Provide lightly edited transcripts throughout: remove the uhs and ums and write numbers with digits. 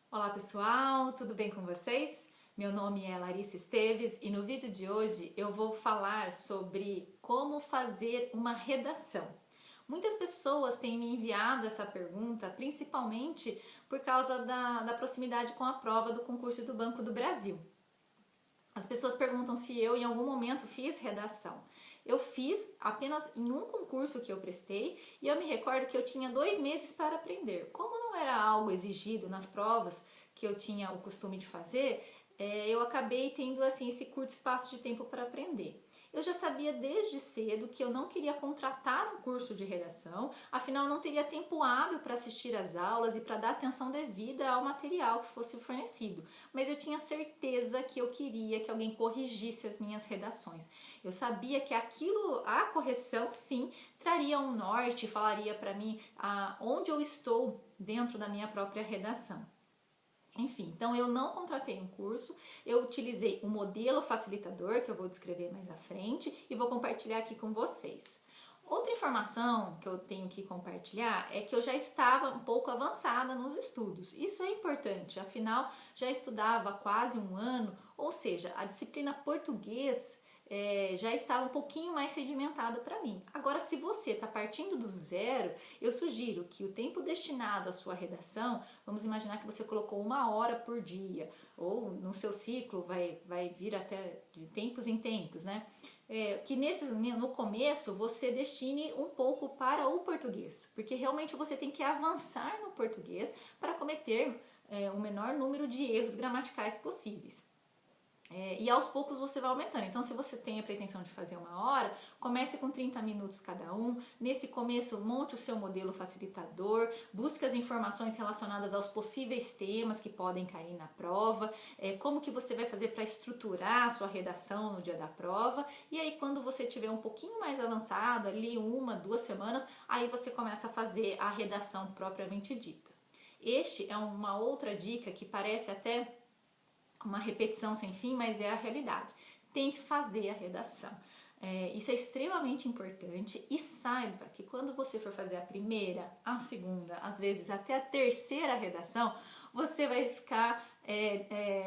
Olá pessoal, tudo bem com vocês? Meu nome é Larissa Esteves e no vídeo de hoje eu vou falar sobre como fazer uma redação. Muitas pessoas têm me enviado essa pergunta, principalmente por causa da proximidade com a prova do concurso do Banco do Brasil. As pessoas perguntam se eu em algum momento fiz redação. Eu fiz apenas em um concurso que eu prestei e eu me recordo que eu tinha 2 meses para aprender. Como não era algo exigido nas provas que eu tinha o costume de fazer, eu acabei tendo assim esse curto espaço de tempo para aprender. Eu já sabia desde cedo que eu não queria contratar um curso de redação, afinal eu não teria tempo hábil para assistir às aulas e para dar atenção devida ao material que fosse fornecido. Mas eu tinha certeza que eu queria que alguém corrigisse as minhas redações. Eu sabia que a correção sim, traria um norte, falaria para mim onde eu estou dentro da minha própria redação. Enfim, então eu não contratei um curso, eu utilizei um modelo facilitador que eu vou descrever mais à frente e vou compartilhar aqui com vocês. Outra informação que eu tenho que compartilhar é que eu já estava um pouco avançada nos estudos. Isso é importante, afinal já estudava há quase um ano, ou seja, a disciplina português já estava um pouquinho mais sedimentada para mim. Agora, se você está partindo do zero, eu sugiro que o tempo destinado à sua redação, vamos imaginar que você colocou 1 hora por dia, ou no seu ciclo vai vir até de tempos em tempos, né? Que no começo você destine um pouco para o português, porque realmente você tem que avançar no português para cometer o menor número de erros gramaticais possíveis. E aos poucos você vai aumentando. Então, se você tem a pretensão de fazer 1 hora, comece com 30 minutos cada um. Nesse começo, monte o seu modelo facilitador, busque as informações relacionadas aos possíveis temas que podem cair na prova, como que você vai fazer para estruturar a sua redação no dia da prova. E aí, quando você tiver um pouquinho mais avançado, ali 1, 2 semanas, aí você começa a fazer a redação propriamente dita. Este é uma outra dica que parece até uma repetição sem fim, mas é a realidade. Tem que fazer a redação. Isso é extremamente importante e saiba que quando você for fazer a primeira, a segunda, às vezes até a terceira redação, você vai ficar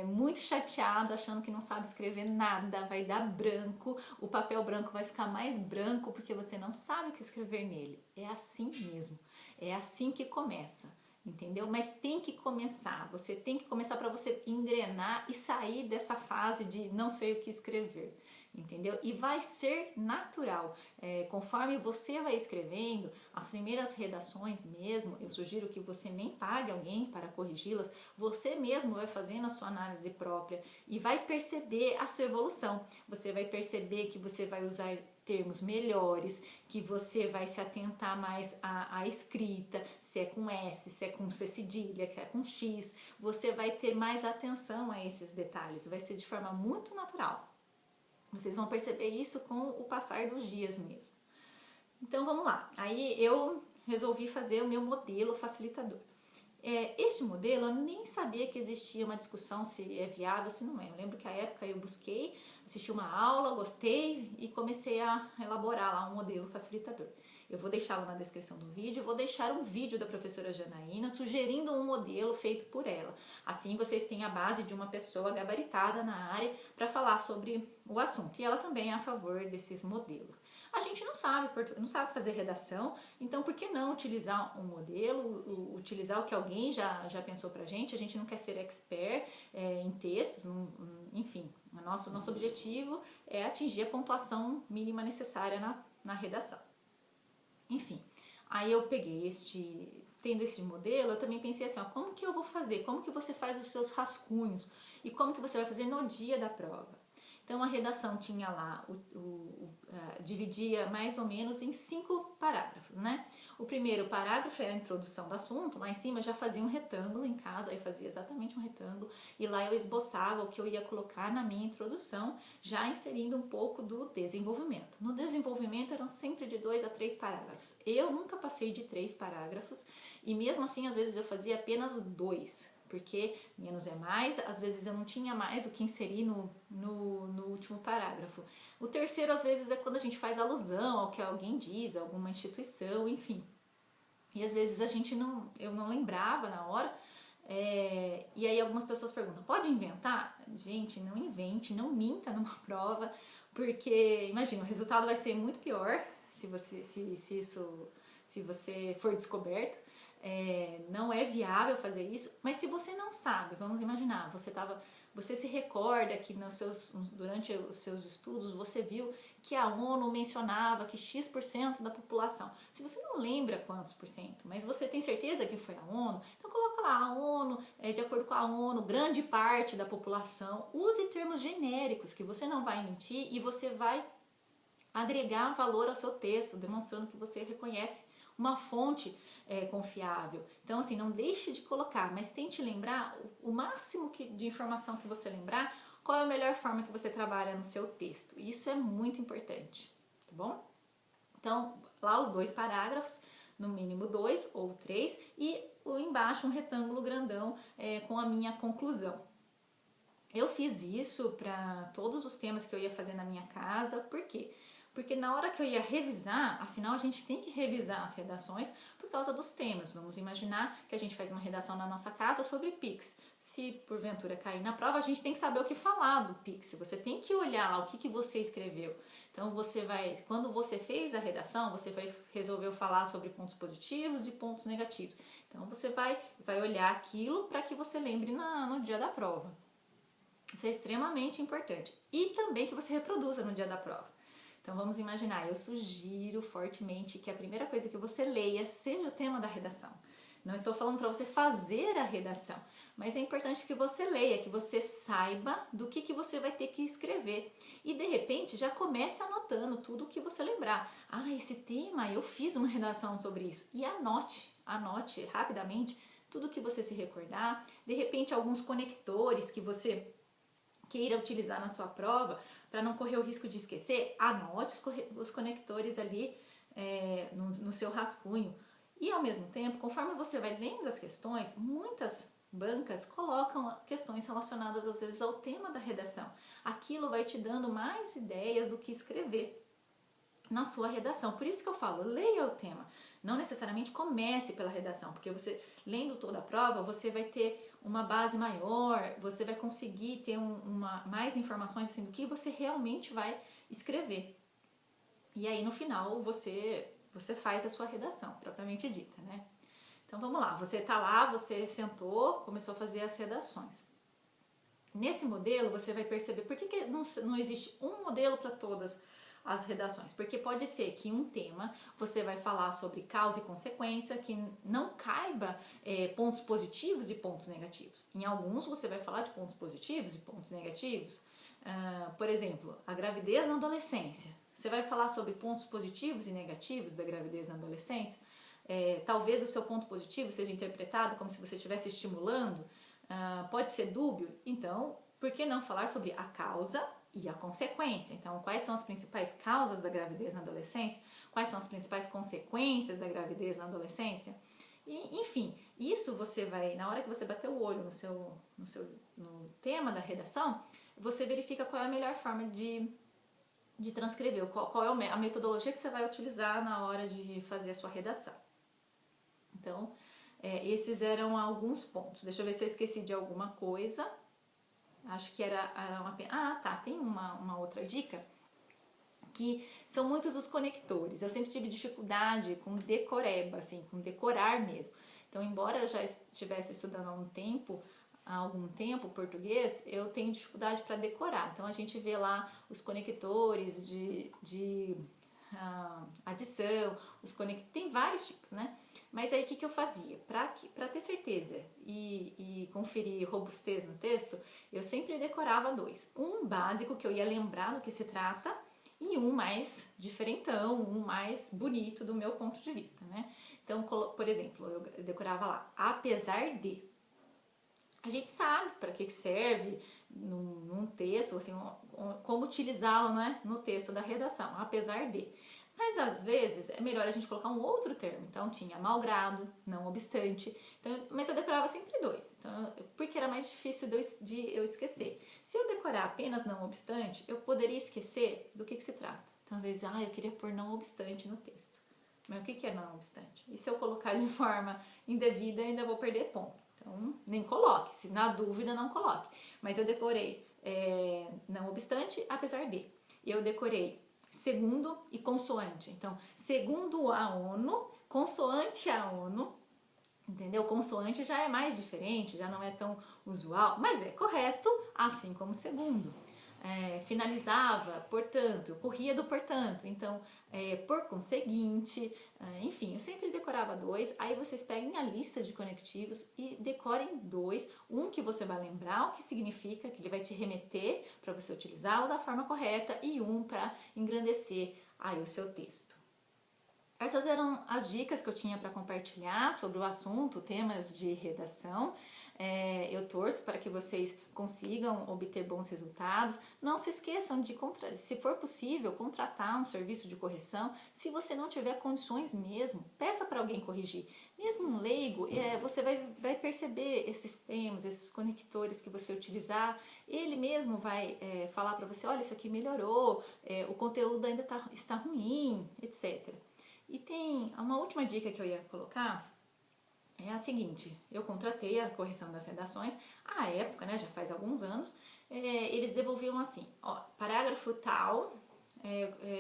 muito chateado, achando que não sabe escrever nada, vai dar branco, o papel branco vai ficar mais branco porque você não sabe o que escrever nele. É assim mesmo, é assim que começa. Entendeu? Mas tem que começar, você tem que começar para você engrenar e sair dessa fase de não sei o que escrever, entendeu? E vai ser natural, conforme você vai escrevendo, as primeiras redações mesmo, eu sugiro que você nem pague alguém para corrigi-las, você mesmo vai fazendo a sua análise própria e vai perceber a sua evolução, você vai perceber que você vai usar termos melhores, que você vai se atentar mais à escrita, se é com S, se é com C cedilha, se é com X, você vai ter mais atenção a esses detalhes, vai ser de forma muito natural. Vocês vão perceber isso com o passar dos dias mesmo. Então vamos lá, aí eu resolvi fazer o meu modelo facilitador. Este modelo eu nem sabia que existia uma discussão se é viável ou se não é. Eu lembro que à época eu busquei, assisti uma aula, gostei e comecei a elaborar lá um modelo facilitador. Eu vou deixá-lo na descrição do vídeo, vou deixar um vídeo da professora Janaína sugerindo um modelo feito por ela. Assim vocês têm a base de uma pessoa gabaritada na área para falar sobre o assunto. E ela também é a favor desses modelos. A gente não sabe fazer redação, então por que não utilizar um modelo, utilizar o que alguém já pensou pra gente? A gente não quer ser expert em textos, enfim, nosso objetivo é atingir a pontuação mínima necessária na redação. Enfim, aí eu peguei tendo esse modelo, eu também pensei assim, ó, como que eu vou fazer? Como que você faz os seus rascunhos? E como que você vai fazer no dia da prova? Então a redação tinha lá, dividia mais ou menos em 5 parágrafos, né? O primeiro parágrafo é a introdução do assunto, lá em cima eu já fazia um retângulo em casa, eu fazia exatamente um retângulo, e lá eu esboçava o que eu ia colocar na minha introdução, já inserindo um pouco do desenvolvimento. No desenvolvimento eram sempre de 2 a 3 parágrafos. Eu nunca passei de 3 parágrafos, e mesmo assim às vezes eu fazia apenas 2, porque menos é mais, às vezes eu não tinha mais o que inserir no último parágrafo. O terceiro, às vezes, é quando a gente faz alusão ao que alguém diz, alguma instituição, enfim. E às vezes eu não lembrava na hora, algumas pessoas perguntam, pode inventar? Gente, não invente, não minta numa prova, porque, imagina, o resultado vai ser muito pior se você for descoberto. Não é viável fazer isso, mas se você não sabe, vamos imaginar, você se recorda que durante os seus estudos você viu que a ONU mencionava que X% da população. Se você não lembra quantos por cento, mas você tem certeza que foi a ONU, então coloca lá a ONU, de acordo com a ONU, grande parte da população. Use termos genéricos que você não vai mentir e você vai agregar valor ao seu texto, demonstrando que você reconhece uma fonte confiável. Então, assim, não deixe de colocar, mas tente lembrar o máximo de informação que você lembrar, qual é a melhor forma que você trabalha no seu texto. Isso é muito importante, tá bom? Então, lá os 2 parágrafos, no mínimo 2 ou 3, e embaixo um retângulo grandão com a minha conclusão. Eu fiz isso para todos os temas que eu ia fazer na minha casa, por quê? Porque na hora que eu ia revisar, afinal a gente tem que revisar as redações por causa dos temas. Vamos imaginar que a gente faz uma redação na nossa casa sobre Pix. Se porventura cair na prova, a gente tem que saber o que falar do Pix. Você tem que olhar lá o que você escreveu. Então quando você fez a redação, você resolveu falar sobre pontos positivos e pontos negativos. Então você vai olhar aquilo para que você lembre no dia da prova. Isso é extremamente importante. E também que você reproduza no dia da prova. Então vamos imaginar, eu sugiro fortemente que a primeira coisa que você leia seja o tema da redação. Não estou falando para você fazer a redação, mas é importante que você leia, que você saiba do que você vai ter que escrever. E de repente já comece anotando tudo o que você lembrar. Esse tema, eu fiz uma redação sobre isso. E anote rapidamente tudo que você se recordar. De repente alguns conectores que você queira utilizar na sua prova, para não correr o risco de esquecer, anote os conectores ali no seu rascunho. E ao mesmo tempo, conforme você vai lendo as questões, muitas bancas colocam questões relacionadas às vezes ao tema da redação. Aquilo vai te dando mais ideias do que escrever na sua redação. Por isso que eu falo, leia o tema. Não necessariamente comece pela redação, porque você, lendo toda a prova, você vai ter uma base maior, você vai conseguir ter mais informações assim, do que você realmente vai escrever. E aí, no final, você faz a sua redação, propriamente dita, né? Então, vamos lá. Você tá lá, você sentou, começou a fazer as redações. Nesse modelo, você vai perceber por que não existe um modelo para todas as redações, porque pode ser que um tema você vai falar sobre causa e consequência, que não caiba pontos positivos e pontos negativos. Em alguns você vai falar de pontos positivos e pontos negativos. Por exemplo, a gravidez na adolescência. Você vai falar sobre pontos positivos e negativos da gravidez na adolescência. Talvez o seu ponto positivo seja interpretado como se você estivesse estimulando. Pode ser dúbio. Então, por que não falar sobre a causa e a consequência? Então, quais são as principais causas da gravidez na adolescência? Quais são as principais consequências da gravidez na adolescência? E, enfim, isso você vai, na hora que você bater o olho no tema da redação, você verifica qual é a melhor forma de transcrever, qual é a metodologia que você vai utilizar na hora de fazer a sua redação. Então, esses eram alguns pontos. Deixa eu ver se eu esqueci de alguma coisa. Acho que era uma pena. Tem uma outra dica, que são muitos os conectores. Eu sempre tive dificuldade com decoreba, assim, com decorar mesmo. Então, embora eu já estivesse estudando há algum tempo português, eu tenho dificuldade para decorar. Então, a gente vê lá os conectores de adição, tem vários tipos, né? Mas aí o que eu fazia? Para ter certeza e conferir robustez no texto, eu sempre decorava 2. Um básico, que eu ia lembrar do que se trata, e um mais diferentão, um mais bonito do meu ponto de vista, né? Então, por exemplo, eu decorava lá, apesar de. A gente sabe para que serve num texto, assim, como utilizá-lo, né, no texto da redação, apesar de. Mas às vezes é melhor a gente colocar um outro termo. Então tinha malgrado, não obstante. Então, mas eu decorava sempre 2, então, porque era mais difícil de eu esquecer. Se eu decorar apenas não obstante, eu poderia esquecer do que se trata. Então às vezes, eu queria pôr não obstante no texto. Mas o que é não obstante? E se eu colocar de forma indevida, eu ainda vou perder ponto. Então, nem coloque, se na dúvida não coloque. Mas eu decorei, não obstante, apesar de. Eu decorei segundo e consoante. Então, segundo a ONU, consoante a ONU, entendeu? Consoante já é mais diferente, já não é tão usual, mas é correto, assim como segundo. Finalizava, portanto, corria do portanto, então, por conseguinte, enfim, eu sempre decorava 2, aí vocês peguem a lista de conectivos e decorem 2, um que você vai lembrar o que significa, que ele vai te remeter para você utilizá-lo da forma correta, e um para engrandecer aí o seu texto. Essas eram as dicas que eu tinha para compartilhar sobre o assunto, temas de redação. Eu torço para que vocês consigam obter bons resultados. Não se esqueçam de, se for possível, contratar um serviço de correção. Se você não tiver condições mesmo, peça para alguém corrigir. Mesmo um leigo, você vai perceber esses termos, esses conectores que você utilizar. Ele mesmo vai falar para você, olha, isso aqui melhorou, o conteúdo ainda está ruim, etc. E tem uma última dica que eu ia colocar, é a seguinte: eu contratei a correção das redações, à época, né, já faz alguns anos, eles devolviam assim, ó, parágrafo tal,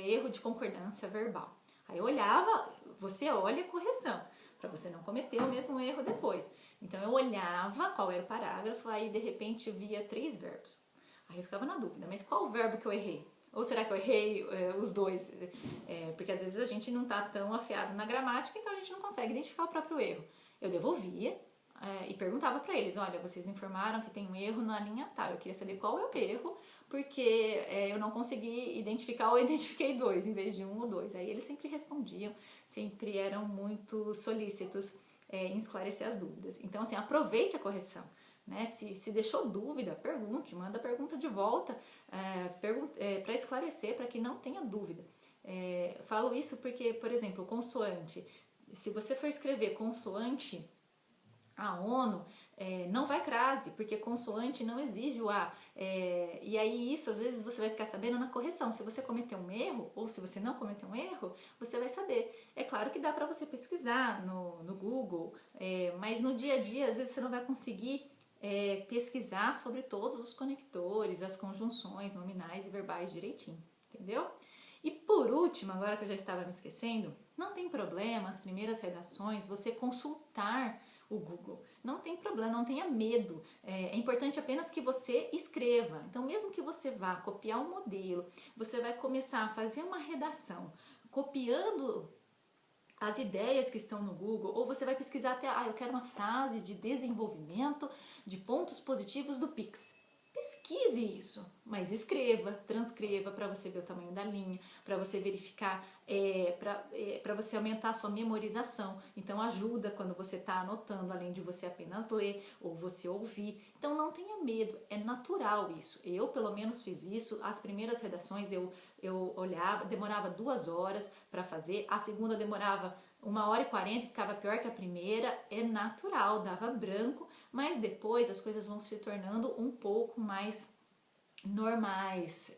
erro de concordância verbal. Aí eu olhava, você olha a correção, para você não cometer o mesmo erro depois. Então eu olhava qual era o parágrafo, aí de repente via 3 verbos. Aí eu ficava na dúvida, mas qual o verbo que eu errei? Ou será que eu errei os dois? Porque às vezes a gente não está tão afiado na gramática, então a gente não consegue identificar o próprio erro. Eu devolvia e perguntava para eles, olha, vocês informaram que tem um erro na linha tal, eu queria saber qual é o erro, porque eu não consegui identificar ou eu identifiquei 2 em vez de 1 ou 2. Aí eles sempre respondiam, sempre eram muito solícitos em esclarecer as dúvidas. Então, assim, aproveite a correção. Né? Se deixou dúvida, pergunte, manda a pergunta de volta para esclarecer, para que não tenha dúvida. Falo isso porque, por exemplo, consoante, se você for escrever consoante a ONU, não vai crase, porque consoante não exige o A. E aí isso, às vezes, você vai ficar sabendo na correção. Se você cometeu um erro, ou se você não cometeu um erro, você vai saber. É claro que dá para você pesquisar no Google, mas no dia a dia, às vezes, você não vai conseguir pesquisar sobre todos os conectores, as conjunções nominais e verbais direitinho, entendeu? E por último, agora que eu já estava me esquecendo, não tem problema as primeiras redações você consultar o Google. Não tem problema, não tenha medo. É importante apenas que você escreva. Então, mesmo que você vá copiar um modelo, você vai começar a fazer uma redação copiando as ideias que estão no Google, ou você vai pesquisar até, eu quero uma frase de desenvolvimento de pontos positivos do Pix. Pesquise isso, mas escreva, transcreva para você ver o tamanho da linha, para você verificar, para você aumentar a sua memorização. Então ajuda quando você está anotando, além de você apenas ler ou você ouvir. Então não tenha medo, é natural isso. Eu pelo menos fiz isso. As primeiras redações eu olhava, demorava 2 horas para fazer, a segunda demorava 1h40, ficava pior que a primeira. É natural, dava branco, mas depois as coisas vão se tornando um pouco mais normais,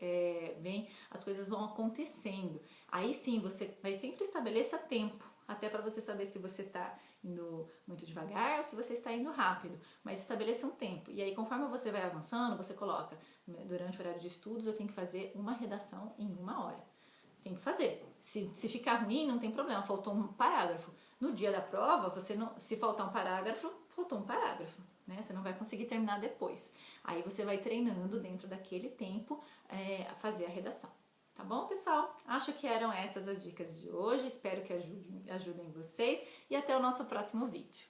as coisas vão acontecendo. Aí sim, mas sempre estabeleça tempo, até para você saber se você está indo muito devagar ou se você está indo rápido, mas estabeleça um tempo. E aí, conforme você vai avançando, você coloca, durante o horário de estudos, eu tenho que fazer uma redação em 1 hora. Tem que fazer. Se ficar ruim, não tem problema, faltou um parágrafo. No dia da prova, se faltar um parágrafo, faltou um parágrafo. Né? Você não vai conseguir terminar depois. Aí você vai treinando dentro daquele tempo a fazer a redação. Tá bom, pessoal? Acho que eram essas as dicas de hoje. Espero que ajudem vocês e até o nosso próximo vídeo.